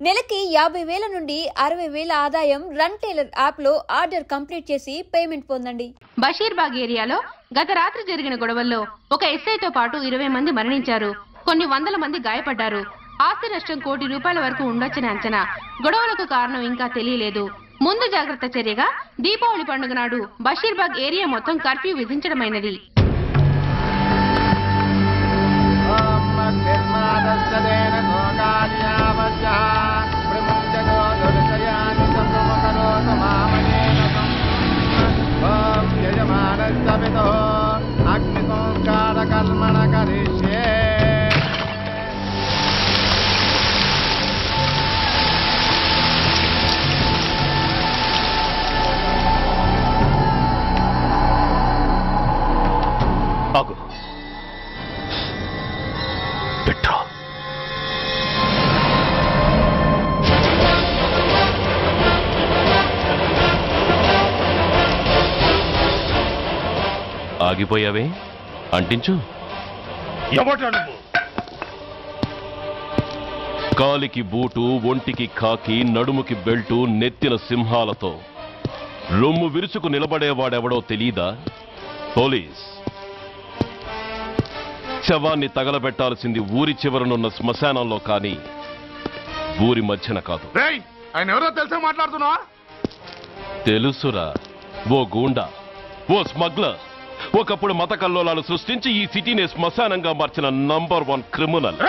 నెలకి 50,000 నుండి 60,000 ఆదాయం రన్ టైలర్ యాప్ లో ఆర్డర్ కంప్లీట్ చేసి పేమెంట్ పొందండి. బషీర్బాగ్ ఏరియాలో గత రాత్రి జరిగిన గొడవల్లో ఒక ఎస్ఐతో పాటు 20 మంది మరణించారు. కొన్ని వందల మంది గాయపడ్డారు. ఆస్తి నష్టం ₹1 కోటి వరకు ఉండొచ్చని అంచనా. గొడవలకు కారణం ఇంకా తెలియలేదు. ముందు జాగ్రత్త చర్యగా దీపావళి పండుగ నాడు బషీర్బాగ్ ఏరియా మొత్తం కర్ఫ్యూ విధించడమైనది. ఆగు. పెట్రోల్. ఆగిపోయావే, అంటించు. కాలికి బూటు, ఒంటికి కాకి, నడుముకి బెల్టు, నెత్తిన సింహాలతో రొమ్ము విరుచుకు నిలబడేవాడెవడో తెలీదా? పోలీస్. శవాన్ని తగలబెట్టాల్సింది ఊరి చివరనున్న శ్మశానంలో కానీ ఊరి మధ్యన కాదు. ఆయన ఎవరో తెలుసా మాట్లాడుతున్నా? తెలుసురా, ఓ గూండా, ఓ స్మగ్లర్, ఒకప్పుడు మత కల్లోలాలు సృష్టించి ఈ సిటీని శ్మశానంగా మార్చిన నంబర్ 1 క్రిమినల్.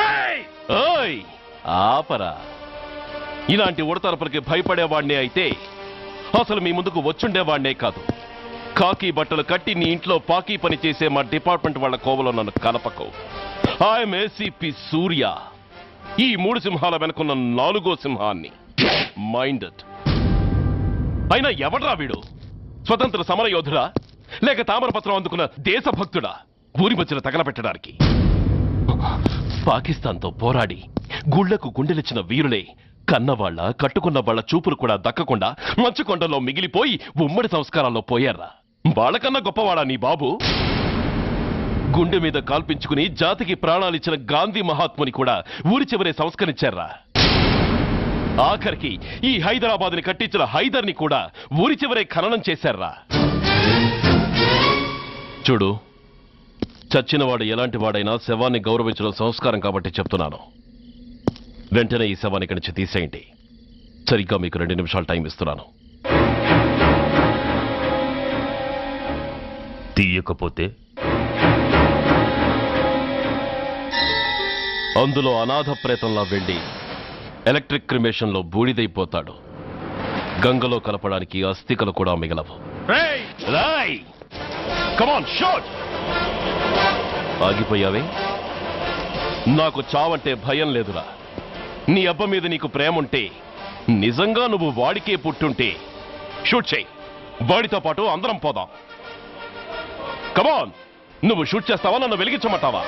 ఆపరా. ఇలాంటి ఉడతరపులకి భయపడేవాడినే అయితే అసలు మీ ముందుకు వచ్చుండేవాడినే కాదు. కాకి బట్టలు కట్టి నీ ఇంట్లో పాకీ పని చేసే మా డిపార్ట్మెంట్ వాళ్ళ కోవలో నన్ను కలపకు. ఐఎమ్ ఏసీపీ సూర్య. ఈ 3 సింహాల వెనుకున్న 4వ సింహాన్ని. మైండెడ్. అయినా ఎవడ్రా వీడు? స్వతంత్ర సమర యోధుడా లేక తామరపత్రం అందుకున్న దేశభక్తుడా ఊరి మధ్యన తగలబెట్టడానికి? పాకిస్తాన్తో పోరాడి గుళ్లకు గుండెలిచ్చిన వీరులే కన్నవాళ్ల కట్టుకున్న వాళ్ల చూపులు కూడా దక్కకుండా మంచుకొండలో మిగిలిపోయి ఉమ్మడి సంస్కారాల్లో పోయారా? వాళ్ళకన్నా గొప్పవాడా నీ బాబు? గుండె మీద కాల్పించుకుని జాతికి ప్రాణాలిచ్చిన గాంధీ మహాత్ముని కూడా ఊరి చివరే సంస్కరించారా? ఆఖరికి ఈ హైదరాబాద్ని కట్టించిన హైదర్ని కూడా ఊరి చివరే ఖననం చేశారా? చూడు, చచ్చినవాడు ఎలాంటి వాడైనా శవాన్ని గౌరవించడం సంస్కారం కాబట్టి చెప్తున్నాను. వెంటనే ఈ శవాన్ని ఇక్కడి నుంచి తీసేయండి. సరిగ్గా మీకు 2 నిమిషాలు టైం ఇస్తున్నాను. తీయకపోతే అందులో అనాథ ప్రేతంలా వెళ్లి ఎలక్ట్రిక్ క్రిమేషన్లో బూడిదైపోతాడు. గంగలో కలపడానికి అస్థికలు కూడా మిగలవు. ఆగిపోయావే? నాకు చావంటే భయం లేదురా. నీ అబ్బ మీద నీకు ప్రేముంటే, నిజంగా నువ్వు వాడికే పుట్టుంటే షూట్ చేయి. వాడితో పాటు అందరం పోదాం. కమాన్, నువ్వు షూట్ చేస్తావా, నన్ను వెలిగించమంటావా?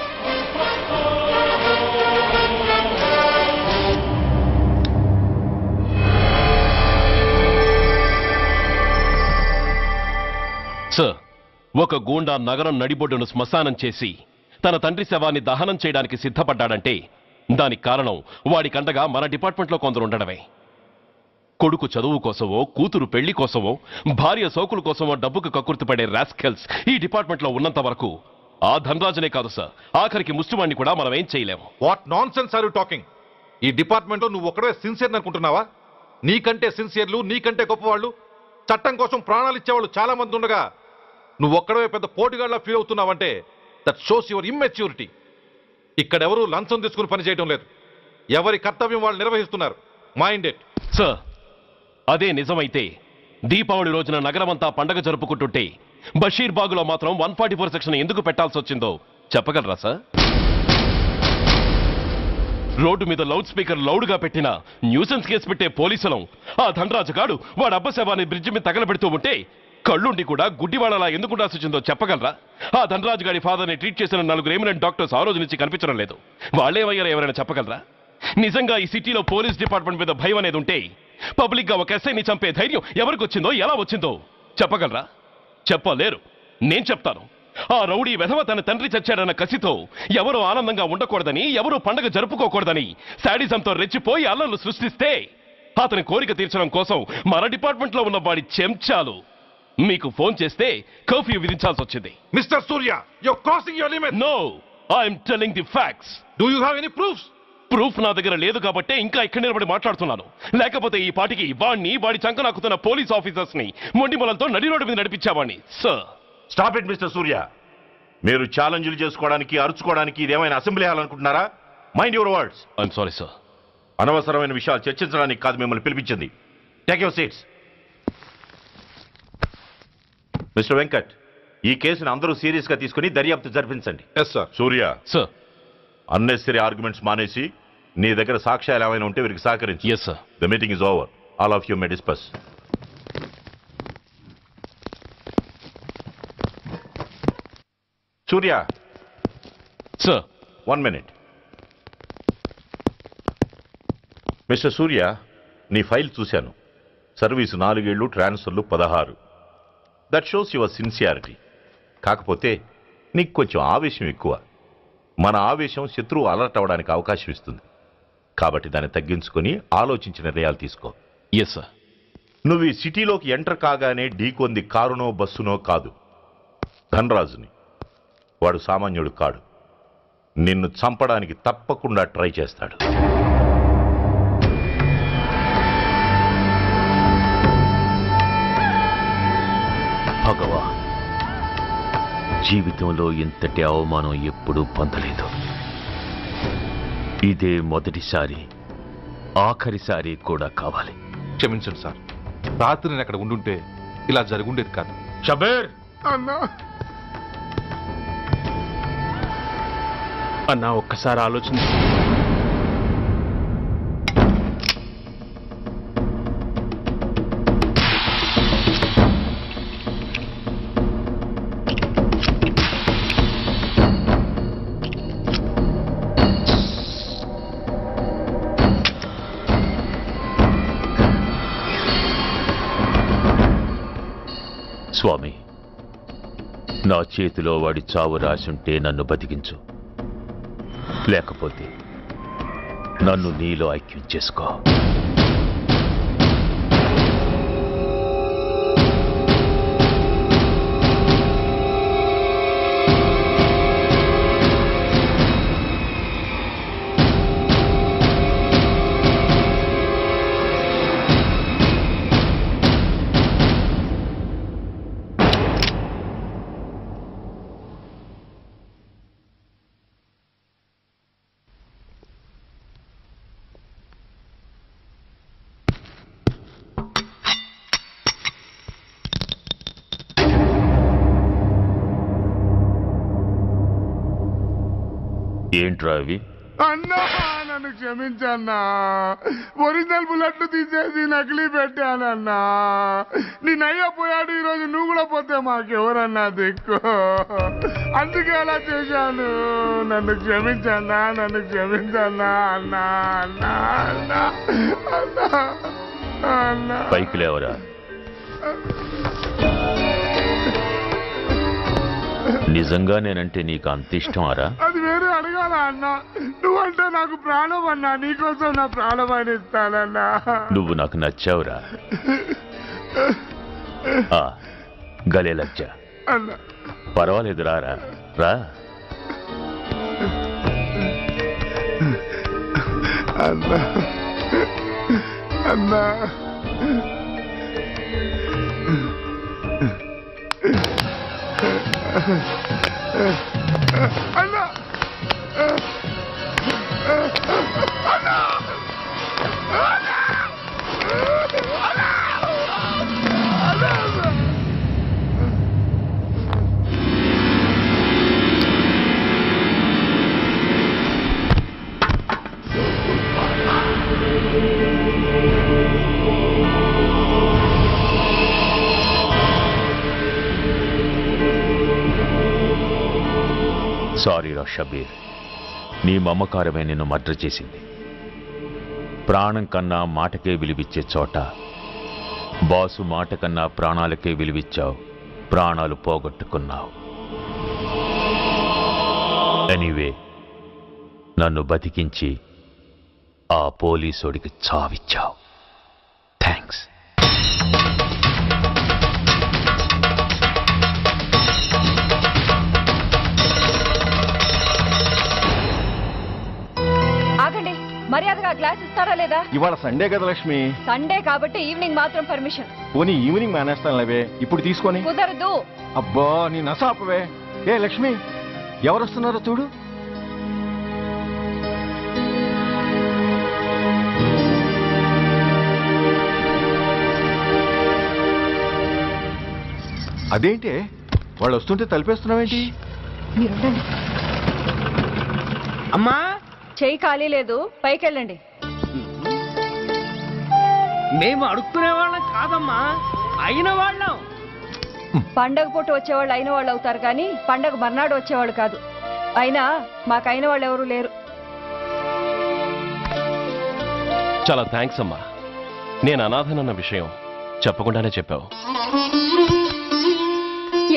సార్, ఒక గూండా నగరం నడిబొడ్డును శ్మశానం చేసి తన తండ్రి శవాన్ని దహనం చేయడానికి సిద్ధపడ్డాడంటే దానికి కారణం వాడికండగా మన డిపార్ట్మెంట్లో కొందరు ఉండడమే. కొడుకు చదువు కోసమో, కూతురు పెళ్లి కోసమో, భార్య సోకుల కోసమో డబ్బుకు కక్కుర్తిపడే రాస్కెల్స్ ఈ డిపార్ట్మెంట్లో ఉన్నంత వరకు ఆ ధనరాజునే కాదు సార్, ఆఖరికి ముష్టివాణ్ణి కూడా మనం ఏం చేయలేము. What nonsense are you talking? ఈ డిపార్ట్మెంట్లో నువ్వు ఒక్కడే సిన్సియర్ అనుకుంటున్నావా? నీకంటే సిన్సియర్లు, నీకంటే గొప్పవాళ్ళు, చట్టం కోసం ప్రాణాలు ఇచ్చేవాళ్ళు చాలా మంది ఉండగా నువ్వు ఒక్కడే పెద్ద పోటీగాళ్ళ ఫీల్ అవుతున్నావంటే దట్ షోస్ యువర్ ఇమ్మెచ్యూరిటీ. ఇక్కడెవరూ లంచం తీసుకుని పనిచేయడం లేదు. ఎవరి కర్తవ్యం వాళ్ళు నిర్వహిస్తున్నారు. Mind it. సార్, అదే నిజమైతే దీపావళి రోజున నగరమంతా పండగ జరుపుకుంటుంటే బషీర్బాగులో మాత్రం 144 సెక్షన్ ఎందుకు పెట్టాల్సి వచ్చిందో చెప్పగలరా సార్? రోడ్డు మీద లౌడ్ స్పీకర్ లౌడ్గా పెట్టిన న్యూసెన్స్ కేసు పెట్టే పోలీసులం ఆ ధనరాజు గాడు వాడు అబ్బ శవాన్ని బ్రిడ్జి మీద తగలబెడుతూ ఉంటే కళ్ళుండి కూడా గుడ్డివాడలా ఎందుకు ఉండాల్సి వచ్చిందో చెప్పగలరా? ఆ ధనరాజు గారి ఫాదర్ని ట్రీట్ చేసిన 4 ఎమినెంట్ డాక్టర్స్ ఆ రోజు నుంచి కనిపించడం లేదు. వాళ్ళేమయ్యారో ఎవరైనా చెప్పగలరా? నిజంగా ఈ సిటీలో పోలీస్ డిపార్ట్మెంట్ మీద భయం అనేది ఉంటే పబ్లిక్ గా ఒక ఎస్ఐని చంపే ధైర్యం ఎవరికి వచ్చిందో, ఎలా వచ్చిందో చెప్పగలరా? చెప్పలేరు. నేను చెప్తాను. ఆ రౌడీ వెధవ తన తండ్రి చచ్చాడన్న కసితో ఎవరూ ఆనందంగా ఉండకూడదని, ఎవరూ పండగ జరుపుకోకూడదని శాడిజంతో రెచ్చిపోయి అల్లర్లు సృష్టిస్తే అతని కోరిక తీర్చడం కోసం మన డిపార్ట్మెంట్ లో ఉన్న వాడి చెంచాలు మీకు ఫోన్ చేస్తే కర్ఫ్యూ విధించాల్సి వచ్చింది. Mr Surya, you are crossing your limit. No, I'm telling the facts. Do you have any proofs? Proof నా దగ్గర లేదు కాబట్టి ఇంకా ఇక్కడ నిలబడి మాట్లాడుతున్నాను. లేకపోతే ఈ పాటికి వాడి చంక నాకుతున్న పోలీస్ ఆఫీసర్స్ ని మొండి మొలంతో నడి రోడ్డు మీద నడిపించావాణ్ణి. Sir, stop it mister Surya. మీరు ఛాలెంజ్లు చేసుకోవడానికి, అరుచుకోవడానికి ఇదేమైనా అసెంబ్లీ హాల్ అనుకుంటున్నారా? Mind your words. I'm sorry sir. అనవసరమైన విషయాలు చర్చించడానికి కాదు మిమ్మల్ని పిలిపించింది. Take your seats. Mister Venkat, ఈ కేసును అందరూ సీరియస్ గా తీసుకుని దర్యాప్తు జరిపించండి. Yes sir. Surya, sir. Unnecessary arguments మానేసి నీ దగ్గర సాక్ష్యాలు ఏమైనా ఉంటే వీరికి సహకరించి. Yes sir. The meeting is over. All of you may discuss. Surya, sir. 1 minute. Mister సూర్య, నీ ఫైల్ చూశాను. సర్వీసు 4 ఏళ్ళు, ట్రాన్స్ఫర్లు 16. That shows your sincerity. కాకపోతే నీకు కొంచెం ఆవేశం ఎక్కువ. మన ఆవేశం శత్రువు అలర్ట్ అవ్వడానికి అవకాశం ఇస్తుంది. కాబట్టి దాన్ని తగ్గించుకొని ఆలోచించి నిర్ణయాలు తీసుకో. Yes sir. నువ్వు ఈ సిటీలోకి ఎంటర్ కాగానే ఢీకొంది కారునో బస్సునో కాదు, ధనరాజుని. వాడు సామాన్యుడు కాడు. నిన్ను చంపడానికి తప్పకుండా ట్రై చేస్తాడు. భగవా, జీవితంలో ఇంతటి అవమానం ఎప్పుడూ పొందలేదు. ఇదే మొదటిసారి, ఆఖరిసారి కూడా కావాలి. క్షమించండి సార్. రాత్రి నేను అక్కడ ఉండుంటే ఇలా జరుగుండేది కాదు. షబీర్ అన్నా అన్నా ఒక్కసారి ఆలోచించు. స్వామి, నా చేతిలో వాడి చావు రాసుంటే నన్ను బతికించు, లేకపోతే నన్ను నీలో ఐక్యం చేసుకో. ఏంట్రా అవి? అన్నా నన్ను క్షమించన్నా. ఒరిజినల్ బుల్లెట్లు తీసేసి నకిలీ పెట్టానన్నా. నేనయ్యా పోయాడు, ఈరోజు నువ్వు కూడా పోతే మాకెవరన్నా దిక్కు. అందుకే అలా చేశాను. నన్ను క్షమించన్నా, నన్ను క్షమించన్నా అన్నా అన్నా అన్నా అన్నా అన్నా. పైకి లేవరా. నిజంగా నేనంటే నీకు అంత ఇష్టం అరా? అది వేరే అడగాల అన్నా. నువ్వంటే నాకు ప్రాణం అన్నా. నీకోసం నా ప్రాణమైన ఇస్తానన్నా. నువ్వు నాకు నచ్చావురా. గలే లజ్జ. అన్నా పర్వాలేదు, రారా రా. అన్నా అన్నా అన్నా అన్నా సారీ రా షబీర్, నీ మమకారమే నిన్ను మర్డర్ చేసింది. ప్రాణం కన్నా మాటకే విలువిచ్చే చోట బాసు మాట కన్నా ప్రాణాలకే విలువిచ్చావు. ప్రాణాలు పోగొట్టుకున్నావు. ఎనీవే నన్ను బతికించి ఆ పోలీసోడికి చావిచ్చావు. థ్యాంక్స్. ఆగండి, మర్యాదగా గ్లాస్ ఇస్తారా లేదా? ఇవాళ సండే కదా లక్ష్మి. సండే కాబట్టి ఈవినింగ్ మాత్రం పర్మిషన్. పోనీ ఈవినింగ్ మానేస్తానులేవే, ఇప్పుడు తీసుకొని. కుదరదు. అబ్బా నీ నసాపవే. ఏ లక్ష్మి, ఎవరు వస్తున్నారో చూడు. అదేంటి వాళ్ళు వస్తుంటే తలిపేస్తున్నావేంటి? మీరుండండి. అమ్మా, చెయ్యి ఖాళీ లేదు, పైకెళ్ళండి. మేము అడుక్కునే వాళ్ళం కాదమ్మా, అయిన వాళ్ళం. పండగ పూట వచ్చేవాళ్ళు అయిన వాళ్ళు అవుతారు కానీ పండగ మర్నాడు వచ్చేవాళ్ళు కాదు. అయినా మాకైన వాళ్ళు ఎవరు లేరు. చాలా థ్యాంక్స్ అమ్మా. నేను అనాథనన్న విషయం చెప్పకుండానే చెప్పావు.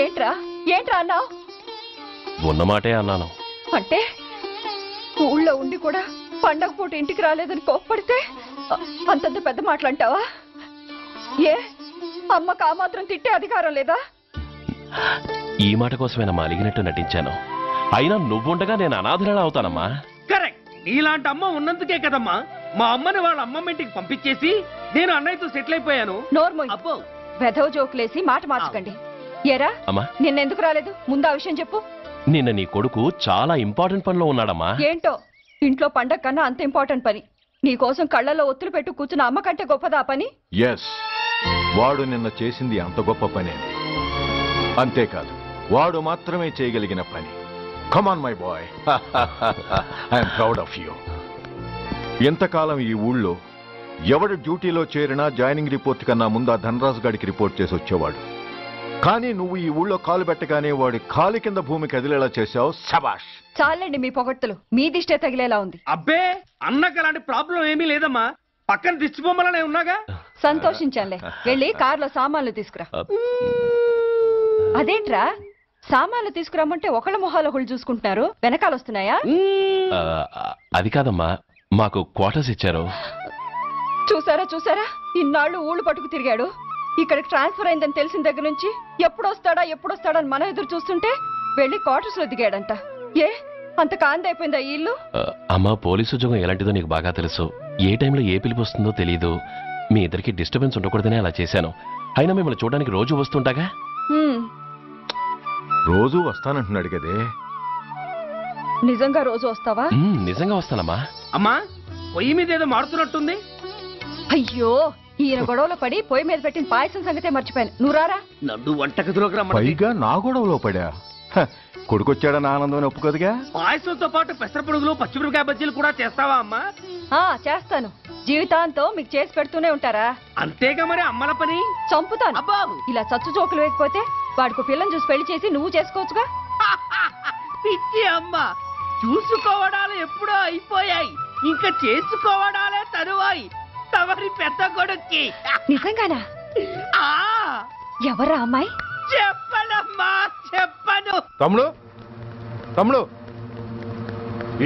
ఏంట్రా ఏంట్రా అన్నావు? ఉన్నమాటే అన్నాను. అంటే ఊళ్ళో ఉండి కూడా పండగ పూట ఇంటికి రాలేదని కోప్పడితే అంతంత పెద్ద మాటలంటావా? ఏ అమ్మకు ఆ మాత్రం తిట్టే అధికారం లేదా? ఈ మాట కోసమేనమ్మా అలిగినట్టు నటించాను. అయినా నువ్వుండగా నేను అనాథనలా అవుతానమ్మా. కరెక్ట్. నీలాంటి అమ్మ ఉన్నందుకే కదమ్మా మా అమ్మని వాళ్ళ అమ్మమ్మ ఇంటికి పంపించేసి నేను అన్నయ్యతో సెటిల్ అయిపోయాను. నోర్మోయ్, అబ్బో, వెధవ జోకులేసి మాట మార్చకండి. ఏరా అమ్మా, నిన్నెందుకు రాలేదు? ముందు ఆ విషయం చెప్పు. నిన్న నీ కొడుకు చాలా ఇంపార్టెంట్ పనిలో ఉన్నాడమ్మా. ఏంటో ఇంట్లో పండగ కన్నా అంత ఇంపార్టెంట్ పని. నీకోసం కళ్ళల్లో ఒత్తులు పెట్టు కూర్చున్న అమ్మ కంటే గొప్పదా పని? ఎస్, వాడు నిన్న చేసింది అంత గొప్ప పనే. అంతేకాదు, వాడు మాత్రమే చేయగలిగిన పని. Come on my boy, I'm proud of you. ఎంతకాలం ఈ ఊళ్ళో ఎవడు డ్యూటీలో చేరినా జాయినింగ్ రిపోర్ట్ కన్నా ముందు ఆ ధనరాజు గారికి రిపోర్ట్ చేసి వచ్చేవాడు. కానీ నువ్వు ఈ ఊళ్ళో కాలు పెట్టగానే వాడి కాలు కింద భూమి కదిలేలా చేశావు. శబాష్. చాలండి మీ పొగట్టులు, మీ దిష్టే తగిలేలా ఉంది. అబ్బే, అన్నకు అలాంటి ప్రాబ్లం ఏమీ లేదమ్మా, పక్కన దిష్టి బొమ్మలనే ఉన్నాగా. సంతోషించాలే. వెళ్ళి కార్లో సామాన్లు తీసుకురా. అదేంట్రా సామాన్లు తీసుకురామంటే ఒకళ్ళ మొహాలు ఒకళ్ళు చూసుకుంటున్నారు, వెనకాల వస్తున్నాయా? అది కాదమ్మా, మాకు క్వార్టర్స్ ఇచ్చారు. చూసారా చూసారా, ఇన్నాళ్ళు ఊళ్ళు పట్టుకు తిరిగాడు. ఇక్కడికి ట్రాన్స్ఫర్ అయిందని తెలిసిన దగ్గర నుంచి ఎప్పుడొస్తాడని మనం ఎదురు చూస్తుంటే వెళ్ళి క్వార్టర్స్ లో దిగాడంట. ఏ అంత కాందైపోయిందా ఈ ఇల్లు? అమ్మా, పోలీసు ఉద్యోగం ఎలాంటిదో నీకు బాగా తెలుసు. ఏ టైంలో ఏ పిలుపు వస్తుందో తెలీదు. మీ ఇద్దరికి డిస్టర్బెన్స్ ఉండకూడదనే అలా చేశాను. అయినా మిమ్మల్ని చూడడానికి రోజు వస్తుంటాగా. రోజు వస్తానంటున్నాడు కదే. నిజంగా రోజు వస్తావా? నిజంగా వస్తానమ్మా. అమ్మా, పొయ్యి మీద ఏదో మారుతున్నట్టుంది. అయ్యో, ఈయన గొడవలో పడి పొయ్యి మీద పెట్టిన పాయసం సంగతే మర్చిపోయాను. నువ్వు రారా. నన్ను వంటగదిలోకి రమ్మని. పైగా నా గొడవలో పడా. కొడుకొచ్చాడని ఆనందం ఒప్పుకోదుగా. పాయసంతో పాటు పెసర పొడుగులు, పచ్చిమిరపకాయ బజ్జీలు కూడా చేస్తావా అమ్మా? చేస్తాను. జీవితాంతం మీకు చేసి పెడుతూనే ఉంటారా? అంతేగా మరి అమ్మల పని. చంపుతాను. అబ్బా, ఇలా చచ్చు జోకులు వేయకపోతే వాడికి పిల్లని చూసి పెళ్లి చేసి నువ్వు చేసుకోవచ్చుగా. పిచ్చి అమ్మ, చూసుకోవడాలు ఎప్పుడో అయిపోయాయి, ఇంకా చేసుకోవడాలే తరువాయి తమరి పెద్ద కొడుక్కి. నిజంగానా? ఎవరా అమ్మాయి? చెప్పనమ్మా, చెప్పను. తమ్ముడు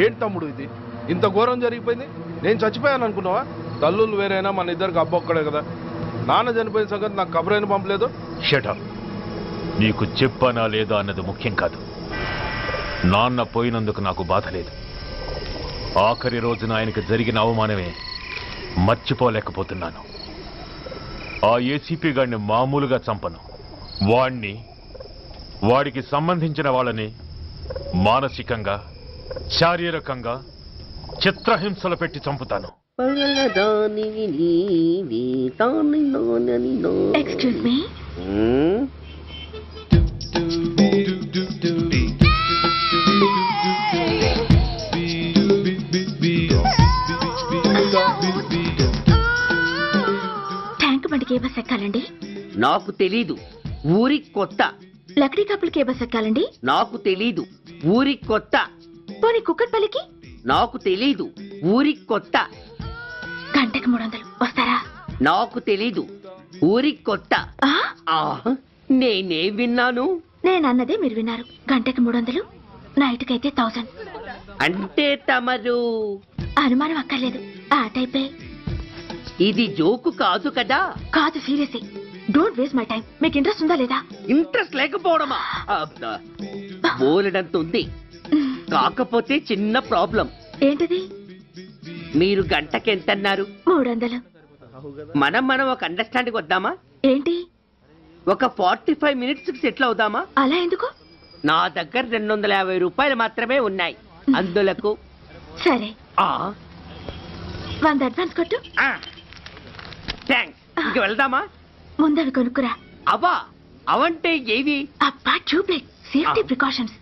ఏంటి తమ్ముడు ఇది? ఇంత ఘోరం జరిగిపోయింది. నేను చచ్చిపోయాను అనుకున్నావా? తల్లులు వేరైనా మన ఇద్దరికి అబ్బొక్కడే కదా. నాన్న చనిపోయిన సంగతి నాకు కబురైన పంపలేదు. షటప్. నీకు చెప్పనా లేదా అన్నది ముఖ్యం కాదు. నాన్న పోయినందుకు నాకు బాధ లేదు. ఆఖరి రోజున ఆయనకు జరిగిన అవమానమే మర్చిపోలేకపోతున్నాను. ఆ ఏసీపీ గారిని మామూలుగా చంపను. వాడికి సంబంధించిన వాళ్ళని మానసికంగా, శారీరకంగా చిత్రహింసలు పెట్టి చంపుతాను. Excuse me. ట్యాంక్ బండికి ఏ బస్ ఎక్కాలండి? నాకు తెలీదు, ఊరి కొత్త. లక్డీ కప్పులకి ఏ బస్ ఎక్కాలండి? నాకు తెలీదు, ఊరి కొత్త. పోనీ కుక్కట్పల్లికి? నాకు తెలీదు, ఊరి కొత్త. గంటకి 300 వస్తారా? నాకు తెలీదు, ఊరి కొత్త. నేనే విన్నాను. నేనన్నదే మీరు విన్నారు. గంటకి 300 నైట్కి అయితే 1000. అంటే తమరు అనుమానం అక్కర్లేదు, ఆ టైపే. ఇది జోకు కాదు కదా? కాదు, serious. Don't waste my time. మీకు ఇంట్రెస్ట్ ఉందా లేదా? ఇంట్రెస్ట్ లేకపోవడమా? బోలెడంత ఉంది, కాకపోతే చిన్న ప్రాబ్లం. ఏంటిది? మీరు గంటకి ఎంత అన్నారు? 300. మనం ఒక అండర్స్టాండింగ్ వద్దామా? ఏంటి? ఒక 45 మినిట్స్ కి సెటిల్ అవుదామా? అలా ఎందుకు? నా దగ్గర 250 రూపాయలు మాత్రమే ఉన్నాయి, అందులకు. సరే, 100 అడ్వాన్స్ కొట్టు. థ్యాంక్స్. ఇంక వెళ్దామా? ముందవి కొనుక్కురా. అవ్వా, అవంటే ఏవి? అబ్బా, ట్యూబ్లైట్, సేఫ్టీ ప్రికాషన్స్.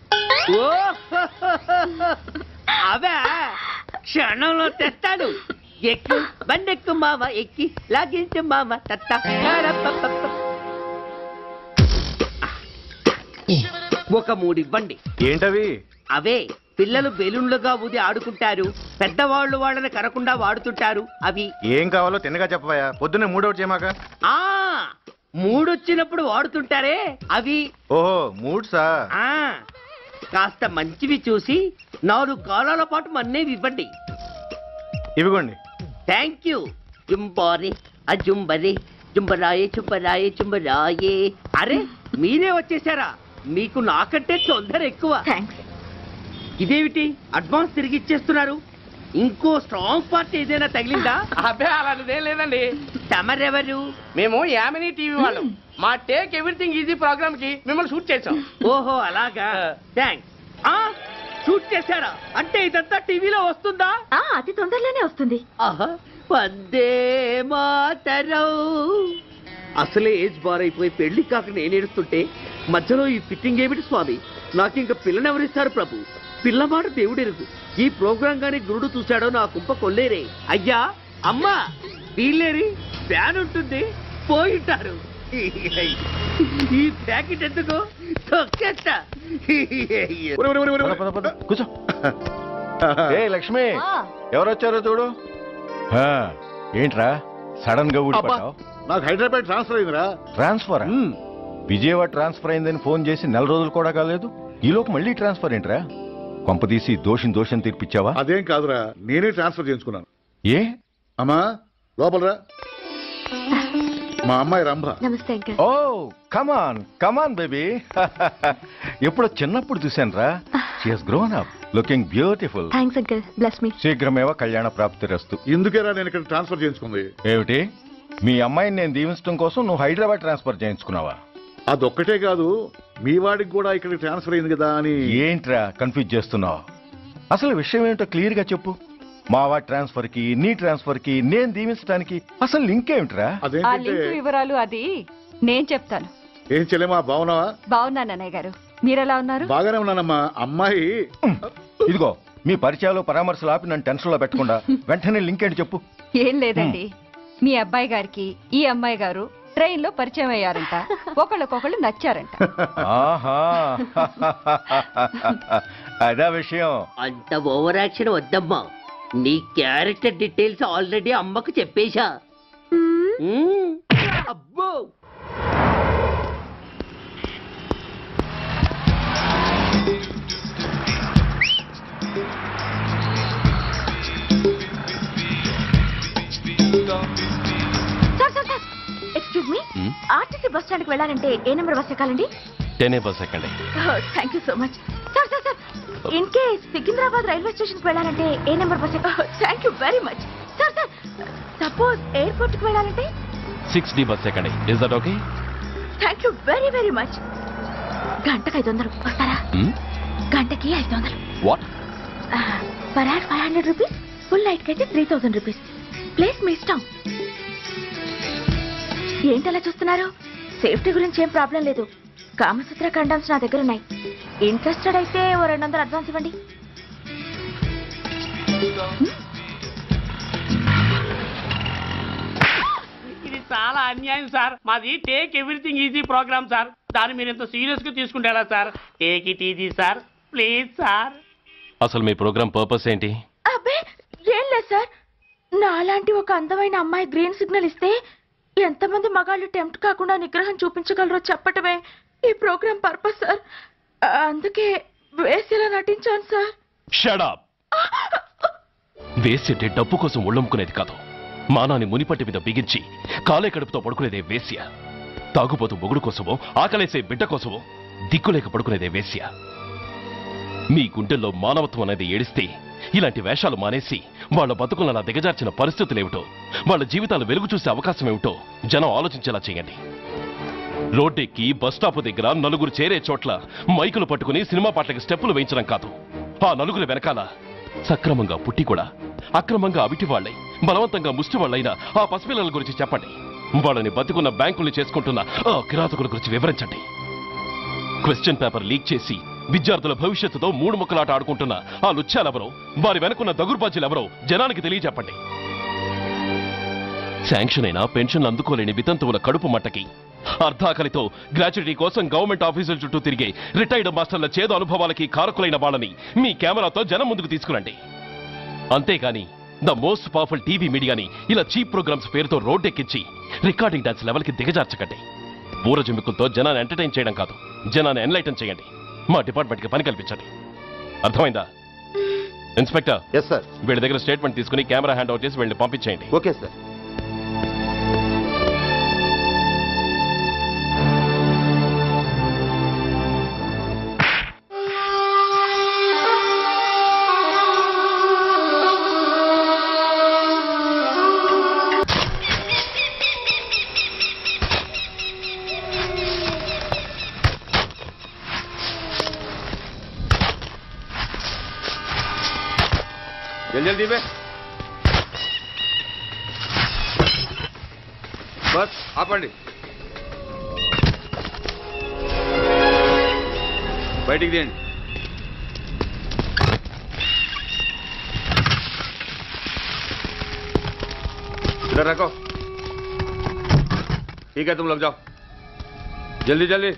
అవే క్షణంలో తెస్తాను. ఎక్కు బండెక్కు మామ, ఎక్కి లాగించు మామ. ఒక 3 ఇవ్వండి. ఏంటవి? అవే పిల్లలు బెలూన్లుగా ఊది ఆడుకుంటారు, పెద్దవాళ్ళు వాళ్ళని కరకుండా వాడుతుంటారు. అవి ఏం కావాలో తిన్నగా చెప్పవా, పొద్దున్నే 3 ఒకటి చేయమాక. 3 వచ్చినప్పుడు వాడుతుంటారే అవి. ఓహో, 3 సా? కాస్త మంచివి చూసి 4 కాలాల పాటు మన్నేవి ఇవ్వండి. ఇవ్వండి. Thank you. జుంబారి అజుంబరి జుంబరాయే చుంబరాయే చుంబరాయే. అరే, మీరే వచ్చేసారా? మీకు నాకంటే తొందర ఎక్కువ. ఇదేమిటి అడ్వాన్స్ తిరిగి ఇచ్చేస్తున్నారు? ఇంకో స్ట్రాంగ్ పార్టీ ఏదైనా తగిలిందా? అబ్బే, అలాంటిదేం లేదండి. తమరెవరు? మేము యామినీ టీవీ వాళ్ళం. మా టేక్ ఎవ్రీథింగ్ ఈజీ ప్రోగ్రామ్ కి మిమ్మల్ని షూట్ చేసాం. ఓహో, అలాగా. థ్యాంక్స్. షూట్ చేశారా? అంటే ఇదంతా టీవీలో వస్తుందా? అతి తొందరలోనే వస్తుంది. వందే మాతరం. అసలే ఏజ్ బార్ అయిపోయి పెళ్లి కాక నేను ఏడుస్తుంటే మధ్యలో ఈ ఫిట్టింగ్ ఏమిటి స్వామి? నాకింక పిల్లనెవరిస్తారు ప్రభు? పిల్లమాట దేవుడెరుగు. ఈ ప్రోగ్రాం గాని గురుడు చూశాడో నా కుంప కొల్లేరే. అయ్యా, అమ్మా, వీళ్ళేరి ఫ్యాన్ ఉంటుంది, పోయింటారు. ఈ ప్యాకెట్ ఎందుకు తొక్కేస్తా. కూర్చో. ఏ లక్ష్మి, ఎవరొచ్చారో చూడు. ఏంట్రా సడన్ గా ఊడిపడ్డావు? నాకు హైదరాబాద్ ట్రాన్స్ఫర్ అయిందిరా. ట్రాన్స్ఫర్? విజయవాడ ట్రాన్స్ఫర్ అయిందని ఫోన్ చేసి 4 రోజులు కూడా కాలేదు, ఈలోపు మళ్ళీ ట్రాన్స్ఫర్ ఏంట్రా? కొంపదీసి దోషం తీర్పిచ్చావా? అదేం కాదురా, నేనే ట్రాన్స్ఫర్ చేయించుకున్నాను. ఏ? అమ్మా, లోపలరా. మా అమ్మాయి రంభ. నమస్తే అంకల్. ఓ, కమాన్ బేబీ. ఎప్పుడో చిన్నప్పుడు చూశాను రా. She has grown up, looking beautiful. Thanks uncle, bless me. శీఘ్రమేవ కళ్యాణ ప్రాప్తిరస్తు. ఇందుకేరా నేను ఇక్కడ ట్రాన్స్ఫర్ చేయించుకుంది. ఏమిటి, మీ అమ్మాయిని నేను దీవించడం కోసం నువ్వు హైదరాబాద్ ట్రాన్స్ఫర్ చేయించుకున్నావా? అదొక్కటే కాదు, మీ వాడికి కూడా ఇక్కడ ట్రాన్స్ఫర్ అయింది కదా అని. ఏంట్రా కన్ఫ్యూజ్ చేస్తున్నావు? అసలు విషయం ఏంటో క్లియర్ గా చెప్పు. మా వాడి ట్రాన్స్ఫర్ కి నీ ట్రాన్స్ఫర్ కి నేను దీవించడానికి అసలు లింక్ ఏమిట్రా? ఆ లింక్ వివరాలు అది నేను చెప్తాను. ఏం చెల్లెమా, బాగున్నావా? బాగున్నాను అన్నయ్య గారు, మీరెలా ఉన్నారు? బాగానే ఉన్నానమ్మా. అమ్మాయి ఇదిగో, మీ పరిచయాలు పరామర్శలు ఆపి నన్ను టెన్షన్ లో పెట్టకుండా వెంటనే లింక్ ఏంటి చెప్పు. ఏం లేదండి, మీ అబ్బాయి గారికి ఈ అమ్మాయి గారు ట్రైన్ లో పరిచయం అయ్యారంట, ఒకళ్ళకొకళ్ళు నచ్చారంట. ఆహా, అదా విషయం. అంత ఓవర్ యాక్షన్ వద్దమ్మా. నీ క్యారెక్టర్ డీటెయిల్స్ ఆల్రెడీ అమ్మకు చెప్పేశా. అబ్బో, excuse me, RTC bus stand కి వెళ్ళాలంటే ఏ నెంబర్ బస్ ఎక్కాలండి? 10 బస్ ఎక్కండి. Thank you so much. Sir sir sir, in case Secunderabad railway station కి వెళ్ళాలంటే ఏ నెంబర్ బస్ ఎక్కాలి? Thank you very much. Sir sir, suppose airport కి వెళ్ళాలంటే 6D బస్ ఎక్కండి. Is that okay? Thank you very very much. గంటకి 500 వస్తారా? గంటకి 500. What? Per hour 500 rupees, full night కి అయితే 3000 రూపీస్. ప్లేస్ మీ ఇష్టం. ఏంటలా చూస్తున్నారు? సేఫ్టీ గురించి ఏం ప్రాబ్లం లేదు. కామసూత్ర కండమ్స్ నా దగ్గర ఉన్నాయి. ఇంట్రెస్టెడ్ అయితే ఓ 200 అడ్వాన్స్ ఇవ్వండి. ఇది చాలా అన్యాయం సార్. మాది take everything easy programme sir. దాన్ని మీరు ఎంత సీరియస్ గా తీసుకుంటారా sir? Take it easy sir, please sir. అసలు మీ ప్రోగ్రామ్ పర్పస్ ఏంటి? అబ్బే, ఏం లేదు సార్. నాలాంటి ఒక అందమైన అమ్మాయి గ్రీన్ సిగ్నల్ ఇస్తే ఎంతమంది మగాళ్ళు టెంప్ట్ కాకుండా నిగ్రహం చూపించగలరో చెప్పటమే ఈ ప్రోగ్రామ్ పర్పస్ సార్. అందుకే వేసేలా నటించాను సార్. షడప్. వేసేటే డబ్బు కోసం ఒళ్ళమ్ముకునేది కాదు. మానాన్ని మునిపట్టి మీద బిగించి కాలే కడుపుతో పడుకునేదే వేశ్య. తాగుపోతూ మొగుడు కోసమో ఆకలేసే బిడ్డ కోసమో దిక్కులేక పడుకునేదే వేశ్య. మీ గుండెల్లో మానవత్వం అనేది ఏడిస్తే ఇలాంటి వేషాలు మానేసి వాళ్ళ బతుకులను దిగజార్చిన పరిస్థితులేమిటో, వాళ్ళ జీవితాలు వెలుగు చూసే అవకాశం ఏమిటో జనం ఆలోచించేలా చేయండి. రోడ్డెక్కి బస్టాప్ దగ్గర నలుగురు చేరే చోట్ల మైకులు పట్టుకుని సినిమా పాటలకి స్టెప్పులు వేయించడం కాదు. ఆ నలుగురు వెనకాల సక్రమంగా పుట్టి కూడా అక్రమంగా అవిటి వాళ్ళై బలవంతంగా ముష్టి వాళ్ళైన ఆ పసిపిల్లల గురించి చెప్పండి. వాళ్ళని బతుకున్న బ్యాంకుల్ని చేసుకుంటున్న ఆ కిరాతకుల గురించి వివరించండి. క్వశ్చన్ పేపర్ లీక్ చేసి విద్యార్థుల భవిష్యత్తుతో మూడు ముక్కలాట ఆడుకుంటున్న ఆ లుచ్చాలెవరో, వారి వెనుకున్న దగుర్బాజీలెవరో జనానికి తెలియజెప్పండి. శాంక్షన్ అయినా పెన్షన్లు అందుకోలేని వితంతువుల కడుపు మట్టకి, అర్ధాకలితో గ్రాట్యుటీ కోసం గవర్నమెంట్ ఆఫీసుల చుట్టూ తిరిగే రిటైర్డ్ మాస్టర్ల చేదు అనుభవాలకి కారకులైన వాళ్ళని మీ కెమెరాతో జనం ముందుకు తీసుకురండి. అంతేగాని ద మోస్ట్ పవర్ఫుల్ టీవీ మీడియాని ఇలా చీప్ ప్రోగ్రామ్స్ పేరుతో రోడ్డెక్కించి రికార్డింగ్ డాన్స్ లెవెల్కి దిగజార్చకండి. ఊరజుమ్మికులతో జనాన్ని ఎంటర్టైన్ చేయడం కాదు, జనాన్ని ఎన్లైటన్ చేయండి. మా డిపార్ట్మెంట్కి పని కల్పించండి. అర్థమైందా? ఇన్స్పెక్టర్. Yes sir. వీళ్ళ దగ్గర స్టేట్మెంట్ తీసుకుని కెమెరా హ్యాండ్ అవుట్ చేసి వీళ్ళని పంపించేయండి. Okay sir. जल्दी पे बस ఆపండి. బయటికి తీయండి. इधर रखो. ठीक है तुम लोग जाओ जल्दी जल्दी.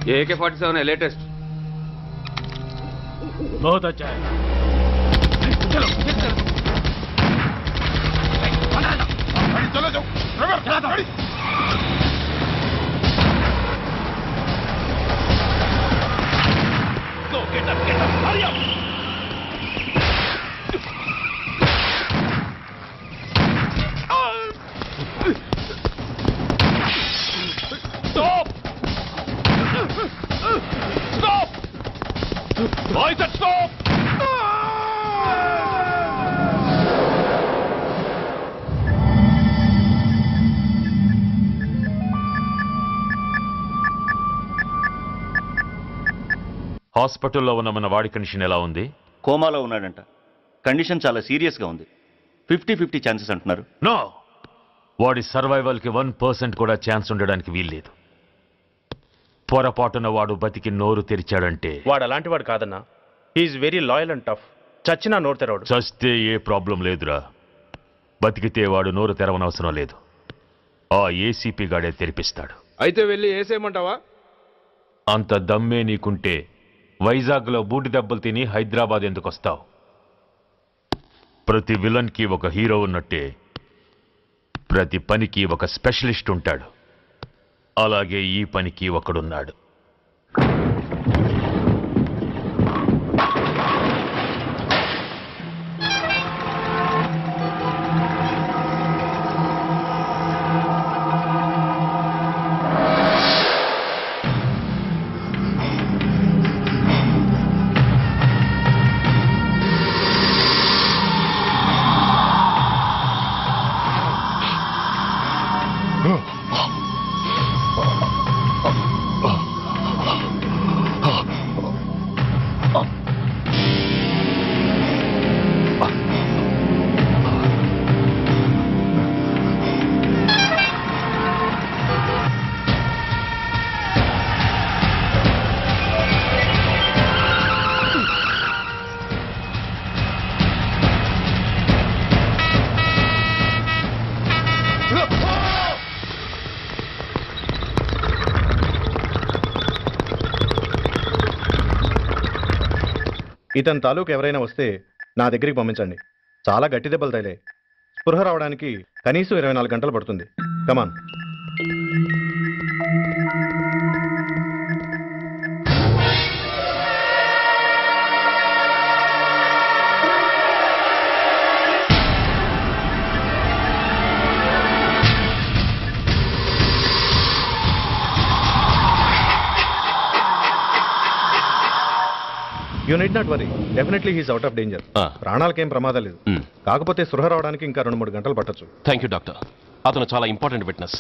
ये AK-47 है लेटेस्ट. बहुत अच्छा है. चलो चलो जाओ. Go get up hurry up. Stop. Stop! I said stop! హాస్పిటల్లో ఉన్న మన వాడి కండిషన్ ఎలా ఉంది? కోమాలో ఉన్నాడంట. కండిషన్ చాలా సీరియస్గా ఉంది. 50-50 ఛాన్సెస్ అంటున్నారు. నో, వాడి సర్వైవల్కి 1% కూడా ఛాన్స్ ఉండడానికి వీల్లేదు. పొరపాటున వాడు బతికి నోరు తెరిచాడంటే వాడు అలాంటి వాడు కాదన్నా. He is very loyal and tough. చచ్చినా నోరు తెరవడు. చస్తే ఏ ప్రాబ్లం లేదురా. బతికితే వాడు నోరు తెరవనవసరం లేదు. ఆ ఏసీపీ గాడే తెరిపిస్తాడు. అయితే వెళ్ళి ఏసేయమంటావా? అంత దమ్మే నీకుంటే వైజాగ్లో బూటి దెబ్బలు తిని హైదరాబాద్ ఎందుకు వస్తావు? ప్రతి విలన్కి ఒక హీరో ఉన్నట్టే ప్రతి పనికి ఒక స్పెషలిస్ట్ ఉంటాడు. అలాగే ఈ పనికి ఒకడున్నాడు. ఇతని తాలూకు ఎవరైనా వస్తే నా దగ్గరికి పంపించండి. చాలా గట్టి దెబ్బలు తగిలాయి. స్పృహ రావడానికి కనీసం 24 గంటలు పడుతుంది. Come on. You need not worry, definitely he's out of danger. ప్రాణాలకేం ప్రమాదం లేదు. కాకపోతే స్పృహ రావడానికి ఇంకా 2-3 గంటలు పట్టొచ్చు. Thank you doctor. అతను చాలా ఇంపార్టెంట్ విట్నెస్.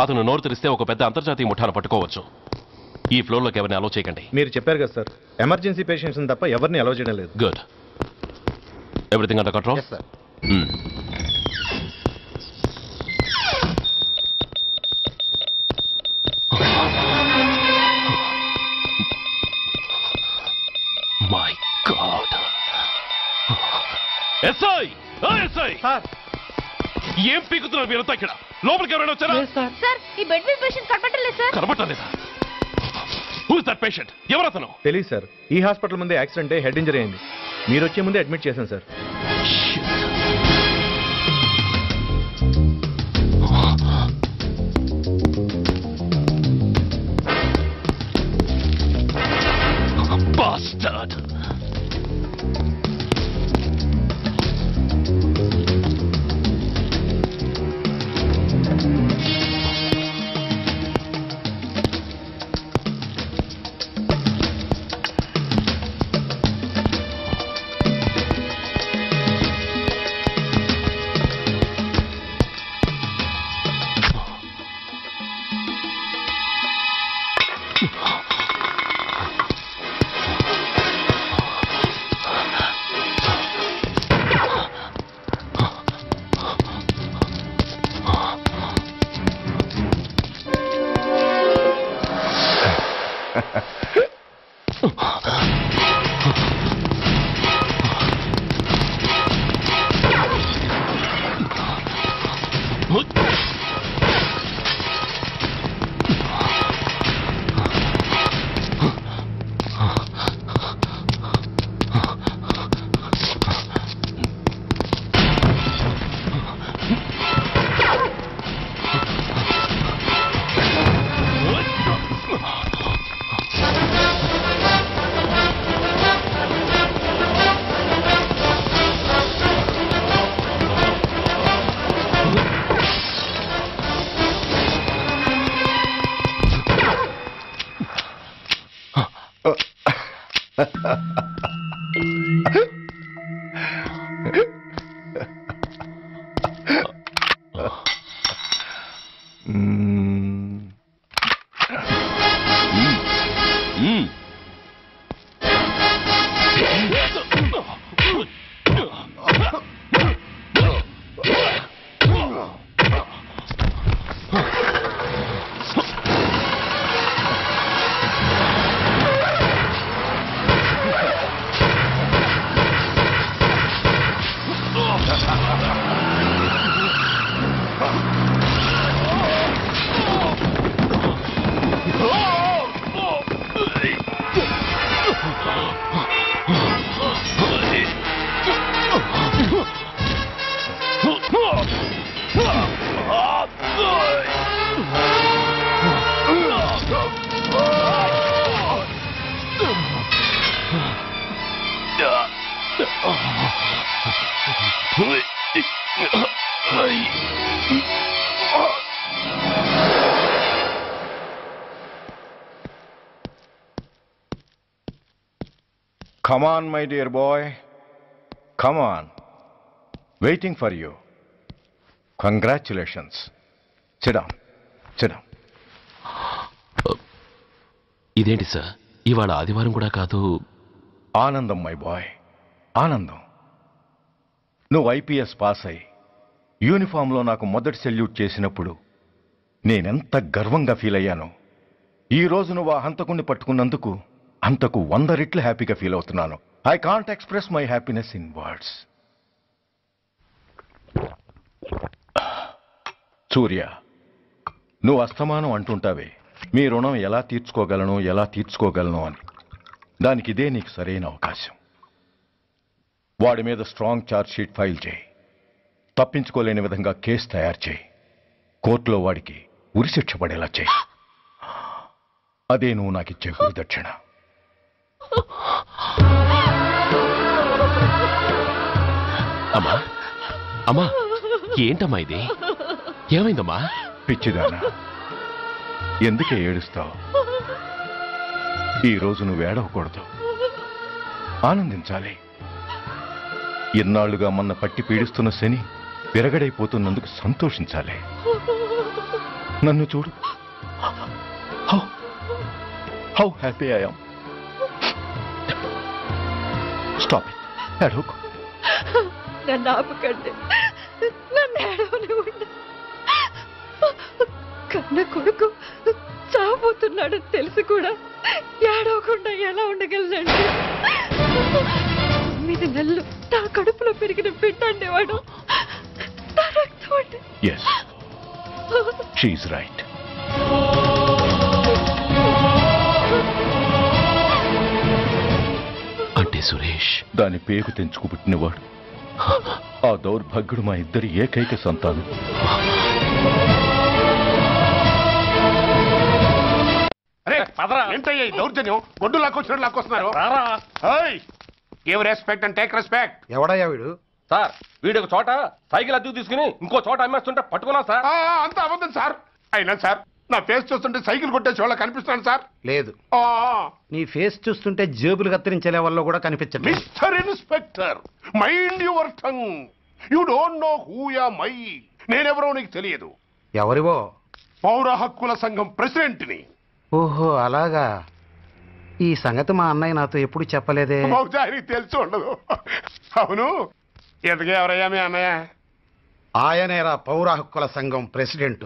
అతను నోరు తెరిస్తే ఒక పెద్ద అంతర్జాతీయ ముఠాను పట్టుకోవచ్చు. ఈ ఫ్లోర్లోకి ఎవరిని అలో చేయకండి. మీరు చెప్పారు కదా సార్, ఎమర్జెన్సీ పేషెంట్స్ తప్ప ఎవరిని అలో చేయడం లేదు. Good. Everything under control? Sir. My God. SI, SI ఏం పీకుతున్నారు మీరంతా ఇక్కడ? లోపలికి ఎవరైనా వచ్చారా? సార్, ఈ బెడ్ మీద పేషెంట్ కనబడలేదు సార్. కనబడలేదా? Who is that patient? ఎవరతను? తెలియదు సార్. ఈ హాస్పిటల్ ముందే యాక్సిడెంట్ అయ్యి హెడ్ ఇంజరీ అయింది. మీరు వచ్చే ముందే అడ్మిట్ చేశాను sir. Bastard! Come on, my dear boy. Come on. Waiting for you. Congratulations. Sit down. Sit down. ఇదేంటి సార్, ఇవాళ ఆదివారం కూడా కాదు. ఆనందం మై బాయ్, ఆనందం. నువ్వు ఐపీఎస్ పాస్ అయి యూనిఫామ్లో నాకు మొదటి సెల్యూట్ చేసినప్పుడు నేనెంత గర్వంగా ఫీల్ అయ్యానో, ఈ రోజు నువ్వు ఆ హంతకుణ్ణి పట్టుకున్నందుకు అంతకు 100 రెట్లు హ్యాపీగా ఫీల్ అవుతున్నాను. I can't express my happiness in words. Surya, నువ్వు అస్తమానం అంటుంటావే మీ రుణం ఎలా తీర్చుకోగలను అని. దానికి ఇదే నీకు సరైన అవకాశం. వాడి మీద స్ట్రాంగ్ ఛార్జ్ షీట్ ఫైల్ చేయి. తప్పించుకోలేని విధంగా కేసు తయారు చేయి. కోర్టులో వాడికి ఉరిశిక్ష పడేలా చేయి. అదే నువ్వు నాకిచ్చే గురుదక్షిణ. అమ్మా అమ్మా, ఏంటమ్మా ఇది? ఏమైందమ్మా? పిచ్చిదానా, ఎందుకే ఏడుస్తావు? ఈరోజు నువ్వు ఏడవకూడదు, ఆనందించాలి. ఎన్నాళ్లుగా మన పట్టి పీడిస్తున్న శని విరగడైపోతున్నందుకు సంతోషించాలి. నన్ను చూడు, how happy I am. Stop it, ఏడవకు. నన్ను ఆపకండి, నన్ను ఏడవనివ్వండి. కన్న కొడుకు చావబోతున్నాడని తెలిసి కూడా ఏడవకుండా ఎలా ఉండగలనండి? 9 నెలలు నా కడుపులో పెరిగిన బిడ్డ అండేవాడు. Yes, she's right. అంటే సురేష్ దాని పేగు తెంచుకు పుట్టినవాడు. ఆ దౌర్భాగ్యుడు మా ఇద్దరి ఏకైక సంతానం. ఏంటయ్యా ఈ దౌర్జన్యం? గొడ్డు లాక్కొచ్చినట్టు లాక్కొస్తున్నారు. Give respect and take respect. ఎవడయ్యా వీడు? సార్ వీడు ఒక చోట సైకిల్ అద్దెకు తీసుకుని ఇంకో చోట అమ్మేస్తుంటే పట్టుకున్నాం సార్. అంతా అబద్ధం సార్. అయినా సార్ నా ఫేస్ చూస్తుంటే సైకిల్ కొట్టేసి వాళ్ళ కనిపిస్తున్నాను సార్. లేదు, నీ ఫేస్ చూస్తుంటే జేబులు కత్తిరించే లెవెల్లో కూడా కనిపించదు. Mister inspector, mind your tongue. You don't know who am I. నేనెవరో నీకు తెలియదు. ఎవరివో? పౌర హక్కుల సంఘం ప్రెసిడెంట్ని. ఓహో అలాగా. ఈ సంగతి మా అన్నయ్య నాతో ఎప్పుడు చెప్పలేదే. బహుశా ఆయనకి తెలిసి ఉండదు. అవును, ఎదుగే ఎవరయ్యా మీ అన్నయ్య? ఆయనేరా పౌర హక్కుల సంఘం ప్రెసిడెంట్.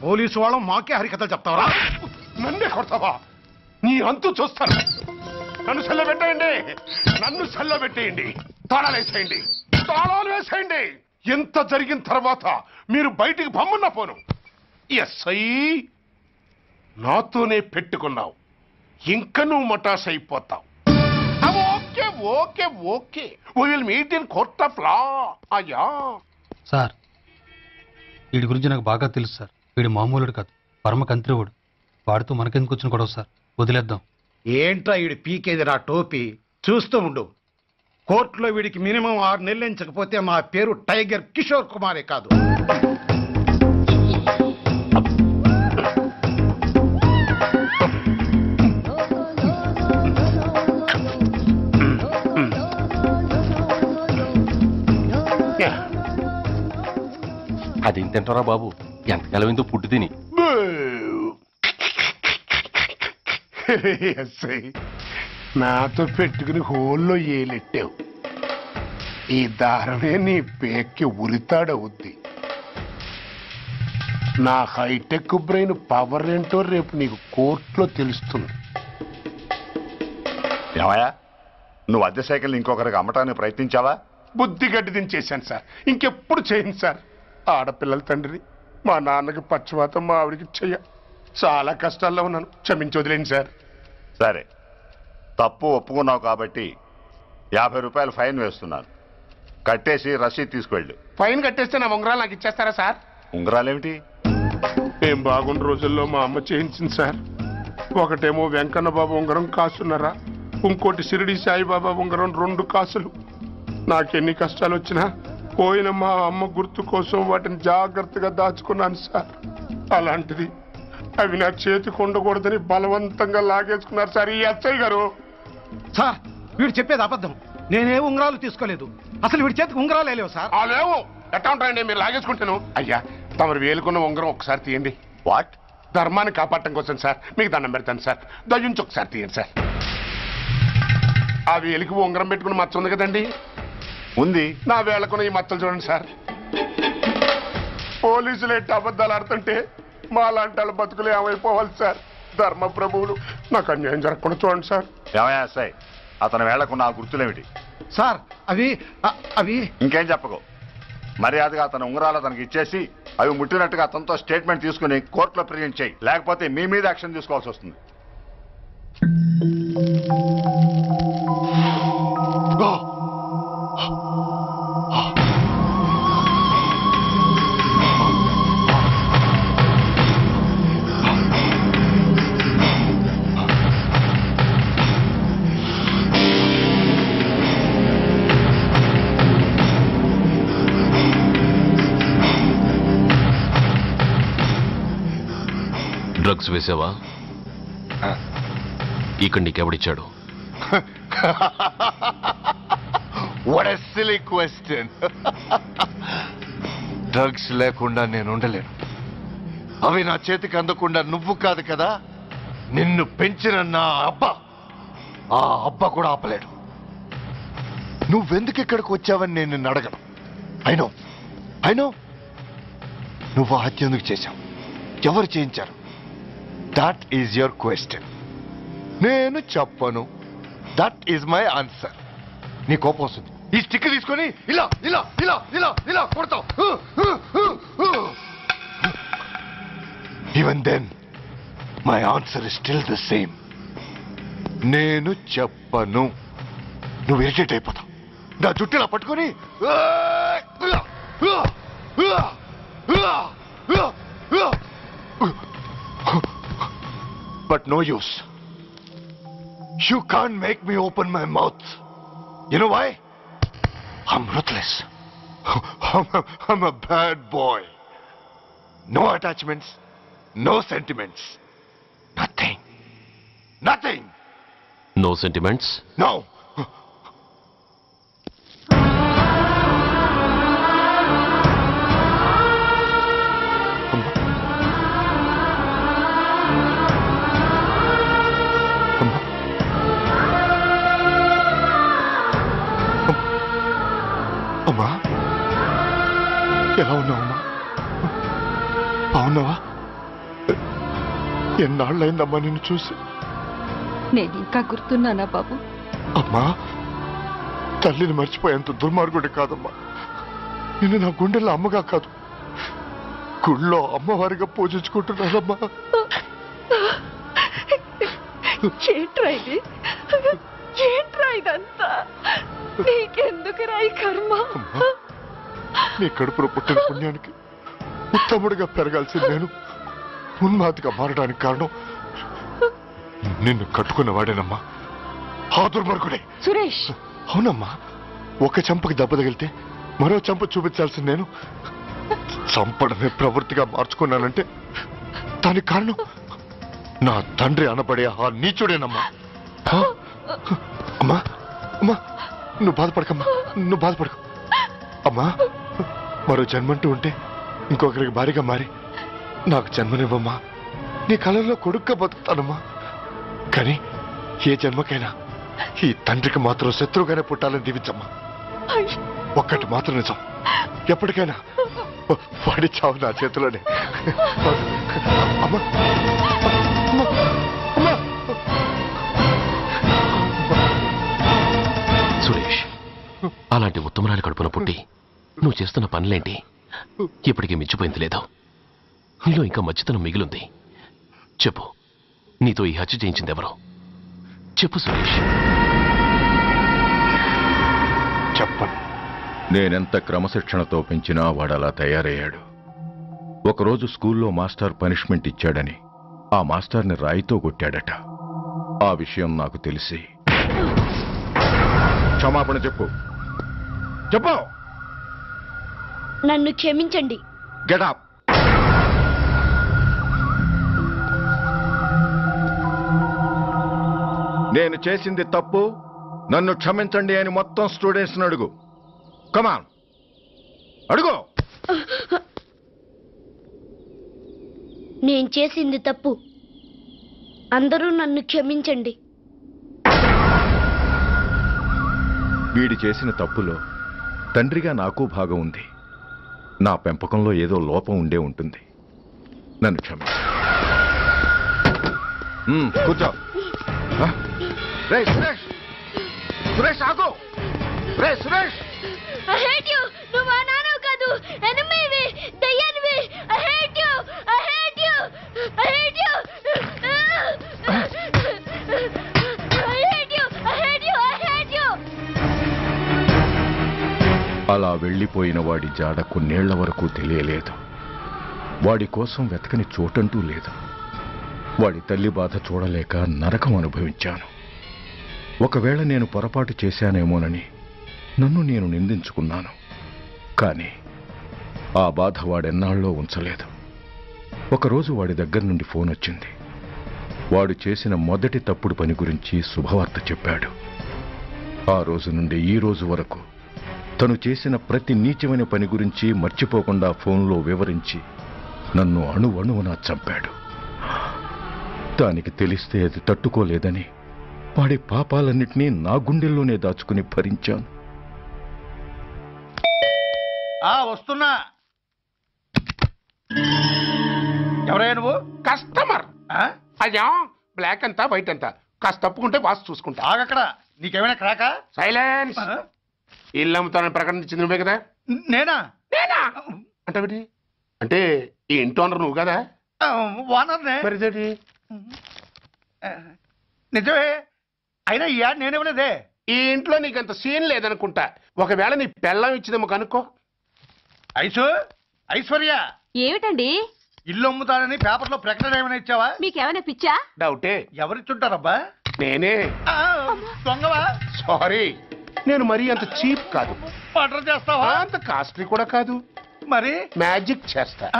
పోలీసు వాళ్ళం మాకే హరికథలు చెప్తావరా? నన్నే కొడతావా? నీ అంతు చూస్తాను. నన్ను సెల్లబెట్టేయండి, నన్ను సెల్లబెట్టేయండి. తాళాలు వేసేయండి, తాళాలు వేసేయండి. ఎంత జరిగిన తర్వాత మీరు బయటికి బొమ్మన్న పోను. ఎస్ఐ నాతోనే పెట్టుకున్నావు, ఇంకా నువ్వు మటాస్ అయిపోతావు. Okay okay okay, we will meet in court of law. అయ్యా సార్, వీడి గురించి నాకు బాగా తెలుసు సార్. వీడి మామూలుడు కాదు, పరమ కంత్రివుడు. వాడితో మనకెందుకు వచ్చిన గొడవ సార్? వదిలేద్దాం. ఏంట్రా వీడి పీకేది నా టోపీ? చూస్తూ ఉండు. కోర్టులో వీడికి మినిమం 6 నెలలు ఎంచకపోతే మా పేరు టైగర్ కిషోర్ కుమారే కాదు. అదేం తింటారా బాబు? ఎంతకాలం ఏందో పుట్టి తిని. నాతో పెట్టుకుని హోల్లో ఏలెట్టావు. ఈ దారమే నీ పేక్కి ఉరితాడవుద్ది. నా హైటెక్ బ్రెయిన్ పవర్ ఏంటో రేపు నీకు కోర్టులో తెలుస్తుంది. ఏమయ్యా, నువ్వు అద్దె సైకిల్ ఇంకొకరికి అమ్మటానికి ప్రయత్నించావా? బుద్ధి గడ్డి దించేశాను సార్, ఇంకెప్పుడు చేయను సార్. ఆడపిల్లల తండ్రిని, మా నాన్నకి పక్షవాతం, మా ఆవిడికి చెయ్య. చాలా కష్టాల్లో ఉన్నాను, క్షమించి వదిలేండి సార్. సరే, తప్పు ఒప్పుకున్నావు కాబట్టి 50 రూపాయలు ఫైన్ వేస్తున్నాను. కట్టేసి రసీదు తీసుకువెళ్ళు. ఫైన్ కట్టేస్తే నా ఉంగరాలు నాకు ఇచ్చేస్తారా సార్? ఉంగరాలేమిటి? ఏం బాగున్న రోజుల్లో మా అమ్మ చేయించింది సార్. ఒకటేమో వెంకన్న బాబు ఉంగరం కాసున్నరా, ఇంకోటి షిరిడి సాయిబాబా ఉంగరం 2 కాసులు. నాకెన్ని కష్టాలు వచ్చినా పోయిన మా అమ్మ గుర్తు కోసం వాటిని జాగ్రత్తగా దాచుకున్నాను సార్. అలాంటిది అవి నా చేతికి ఉండకూడదని బలవంతంగా లాగేసుకున్నారు సార్ ఈ ఎస్ఐ గారు. సార్, వీడు చెప్పేది అబద్ధం. నేనే ఉంగరాలు తీసుకోలేదు. అసలు వీడి చేతికి ఉంగరాలు లేవు సార్. లేవు. ఎట్టా ఉంటాయండి మీరు లాగేసుకుంటాను. అయ్యా, తమరు వేలుకున్న ఉంగరం ఒకసారి తీయండి. వాట్? ధర్మాన్ని కాపాడటం కోసం సార్, మీకు దండం పెడతాను సార్. దయ్యుంచి ఒకసారి తీయండి సార్. ఆ వేలికి ఉంగరం పెట్టుకుని మచ్చ ఉంది కదండి? ఉంది. నా వేళకున్న ఈ మచ్చలు చూడండి సార్. పోలీసులు ఎట్టి అబద్ధాలు ఆడుతుంటే మా లాంటి వాళ్ళ బతుకులు ఏమైపోవాలి సార్? ధర్మ ప్రభువులు, నాకు అన్యాయం జరగకుండా చూడండి సార్. ఏమయ్యా సార్, అతని వేళకున్న ఆ గుర్తులేమిటి? సార్, అవి ఇంకేం చెప్పకు. మర్యాదగా అతని ఉంగరాలు అతనికి ఇచ్చేసి అవి ముట్టినట్టుగా అతనితో స్టేట్మెంట్ తీసుకుని కోర్టులో ప్రజెంట్ చేయి. లేకపోతే మీ మీద యాక్షన్ తీసుకోవాల్సి వస్తుంది. డ్రగ్స్ వేసావా? ఇక్కడ నీకెవడిచ్చాడు? What a silly question. Drugs లేకుండా నేను ఉండలేను. అవి నా చేతికి అందకుండా నువ్వు కాదు కదా, నిన్ను పెంచిన నా అబ్బా, ఆ అబ్బా కూడా ఆపలేడు. నువ్వెందుకు ఇక్కడికి వచ్చావని నేను నిన్ను అడగను. అయినో నువ్వు హత్య ఎందుకు చేశావు, ఎవరు చేయించారు? That is your question. నేను చెప్పను. That is my answer. నీ కోపం వస్తుంది, ఈ స్టిక్ తీసుకొని ఇలా ఇలా ఇలా ఇలా ఇలా కొడతావు. Even then my answer is still the same. నేను చెప్పను. నువ్వు ఇరిటేట్ అయిపోతావు. నా జుట్టు ఇలా పట్టుకొని but no use. You can't make me open my mouth. You know why? I'm ruthless. I'm a bad boy. No attachments, no sentiments. Nothing. Nothing. No sentiments? No. అమ్మా, ఎలా ఉన్నావమ్మా? బాగున్నావా? ఎన్నాళ్ళైందమ్మా నిన్ను చూసి? నేను ఇంకా గుర్తున్నానా బాబు? అమ్మా, తల్లిని మర్చిపోయేంత దుర్మార్గుడి కాదమ్మా. నిన్ను నా గుండెల్లో అమ్మగా కాదు, గుళ్ళో అమ్మవారిగా పూజించుకుంటున్నానమ్మా. ఏంట్రా ఇది? ఏంట్రా ఇదంతా? నీకెందుకురా ఈ కర్మ? నీ కడుపులో పుట్టిన పుణ్యానికి ఉత్తముడిగా పెరగాల్సిన నేను ఉన్మాదిగా మారడానికి కారణం నిన్ను కట్టుకున్నవాడేనమ్మా, ఆ దుర్మార్గుడే సురేష్. అవునమ్మా, ఒక చెంపకి దెబ్బ తగిలితే మరో చెంప చూపించాల్సిన నేను చంపడమే ప్రవృత్తిగా మార్చుకున్నానంటే దానికి కారణం నా తండ్రి అనబడే ఆ నీచుడేనమ్మా. అమ్మా అమ్మా, నువ్వు బాధపడకమ్మా, నువ్వు బాధపడకు అమ్మా. మరో జన్మంటూ ఉంటే ఇంకొకరికి భారీగా మారి నాకు జన్మనివ్వమ్మా. నీ కళల్లో కొడుగ్గా బతుకుతానమ్మా. కానీ ఏ జన్మకైనా ఈ తండ్రికి మాత్రం శత్రువుగానే పుట్టాలని దీవించమ్మా. ఒక్కటి మాత్రం నిజం, ఎప్పటికైనా వాడి చావు నా చేతిలోనే. అమ్మా సురేష్, అలాంటి ఉత్తమరాలి కడుపున పుట్టి నువ్వు చేస్తున్న పనులేంటి? ఇప్పటికీ మించిపోయింది లేదు. నీలో ఇంకా మంచితనం మిగిలింది. చెప్పు, నీతో ఈ హత్య చేయించింది ఎవరు? చెప్పు సురేష్. చెప్పను. నేనెంత క్రమశిక్షణతో పెంచినా వాడలా తయారయ్యాడు. ఒకరోజు స్కూల్లో మాస్టర్ పనిష్మెంట్ ఇచ్చాడని ఆ మాస్టర్ని రాయితో కొట్టాడట. ఆ విషయం నాకు తెలిసి క్షమాపణ చెప్పు. చెప్పు. నన్ను క్షమించండి. Get up. నేను చేసింది తప్పు, నన్ను క్షమించండి అని మొత్తం స్టూడెంట్స్ని అడుగు. కమాన్, అడుగు. నేను చేసింది తప్పు, అందరూ నన్ను క్షమించండి. వీడి చేసిన తప్పులో తండ్రిగా నాకు భాగం ఉంది. నా పెంపకంలో ఏదో లోపం ఉండే ఉంటుంది. నన్ను క్షమించు. కూర్చో. సురేష్, సురేష్ ఆగు. Suresh, I hate you. నువ్వు మా నాన్నవు కాదు, ఎనిమివి, దయ్యానివి. I hate you. I hate you. I hate you. I hate you. I hate you. I hate you. అలా వెళ్ళిపోయిన వాడి జాడ కొన్నేళ్ల వరకు తెలియలేదు. వాడి కోసం వెతకని చోటంటూ లేదు. వాడి తల్లి బాధ చూడలేక నరకం అనుభవించాను. ఒకవేళ నేను పొరపాటు చేశానేమోనని నన్ను నేను నిందించుకున్నాను. కానీ ఆ బాధ వాడెన్నాళ్ళో ఉంచలేదు. ఒకరోజు వాడి దగ్గర నుండి ఫోన్ వచ్చింది. వాడు చేసిన మొదటి తప్పుడు పని గురించి శుభవార్త చెప్పాడు. ఆ రోజు నుండి ఈ రోజు వరకు తను చేసిన ప్రతి నీచమైన పని గురించి మర్చిపోకుండా ఫోన్లో వివరించి నన్ను అణువణువున చంపాడు. దానికి తెలిస్తే అది తట్టుకోలేదని వాడి పాపాలన్నిటినీ నా గుండెల్లోనే దాచుకుని భరించాను. వస్తున్నా. ఎవరయ్యా నువ్వు? కస్టమర్. అయ్యా బ్లాక్ అంతా వైట్ అంతా కాస్త తప్పుకుంటే వాసు చూసుకుంటా. ఆగక్కడ. నీకేమైనా క్రాకా? సైలెన్స్. ఇల్లు అమ్ముతానని ప్రకటించింది నువ్వే కదా? నేనా? అంటే అంటే ఈ ఇంటి ఓనర్ నువ్వు కదా? ఓనర్నే. మరిదేటి? నిజమే. అయినా ఈ యాడ్ నేనేమలేదే. ఈ ఇంట్లో నీకంత సీన్ లేదనుకుంటా. ఒకవేళ నీ పెళ్ళం ఇచ్చిందేమో కనుక్కో. ఐశ్వర్య ఏమిటండి? ఇల్లు అమ్ముతానని పేపర్లో ప్రకటన ఏమైనా ఇచ్చావా? మీకేమైనా పిచ్చా? డౌటే. ఎవరిచ్చుంటారబ్బా? నేనే. దొంగవా? సారీ, నేను మరీ అంత చీప్ కాదు. మర్డర్ చేస్తావా? అంత కాస్ట్లీ కూడా కాదు. మరి మ్యాజిక్ చేస్తా.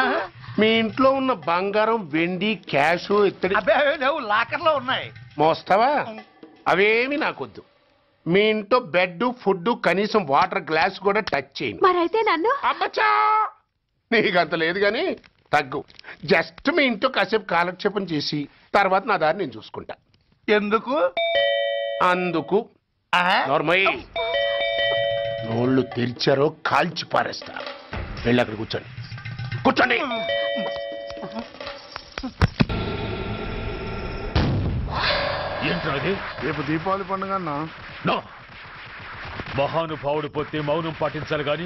మీ ఇంట్లో ఉన్న బంగారం, వెండి, క్యాష్, ఇత్తడి లేవు, లాకర్లో ఉన్నాయి. మోస్తావా? అవేమి నాకొద్దు. మీ ఇంట్లో బెడ్, ఫుడ్, కనీసం వాటర్ గ్లాస్ కూడా టచ్ చేయను. మరైతే నన్ను అబ్బచ్చా, నీకంత లేదు గాని తగ్గు. జస్ట్ మీ ఇంట్లో కాసేపు కాలక్షేపం చేసి తర్వాత నా దారి నేను చూసుకుంటా. ఎందుకు? అందుకు. నార్మల్ నోళ్ళు తెరిచారో కాల్చి పారేస్తా. వెళ్ళి అక్కడ కూర్చోండి. కూర్చోండి. ఏంటది? రేపు దీపావళి పండుగ అన్నా. మహానుభావుడు పోతే మౌనం పాటించాలి గాని